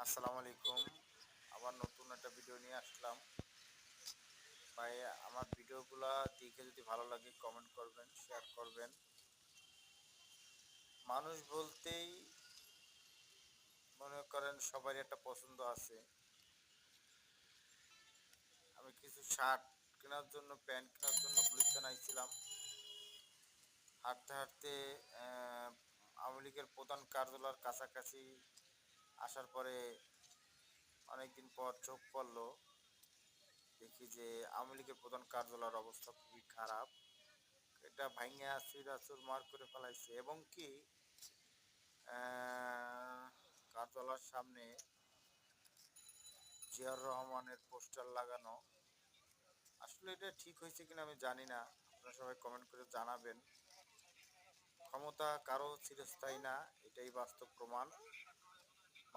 আসসালামু আলাইকুম। আবার নতুন একটা ভিডিও নিয়ে আসলাম। ভাই, আমার ভিডিওগুলা দেখে যদি ভালো লাগে কমেন্ট করবেন, শেয়ার করবেন। মানুষ বলতেই মনে করেন সবারই একটা পছন্দ আছে। আমি কিছু শার্ট কেনার জন্য, প্যান্ট কেনার জন্য গুলিস্তান আইছিলাম। হাঁটতে হাঁটতে আওয়ামী লীগের প্রধান কার্যালয়ের কাছাকাছি আসার পরে অনেকদিন পর চোখ পড়লো। দেখি যে আওয়ামী লীগের প্রধান কার্যালয়ের অবস্থা খুবই খারাপ। এটা ভাইঙা চুইরা চুরমার করে ফেলাইছে এবং কি কার্যালয়ের সামনে জিয়াউর রহমানের পোস্টার লাগানো। আসলে এটা ঠিক হয়েছে কিনা আমি জানি না, আপনারা সবাই কমেন্ট করে জানাবেন। ক্ষমতা কারো চিরস্থায়ী না, এটাই বাস্তব প্রমাণ।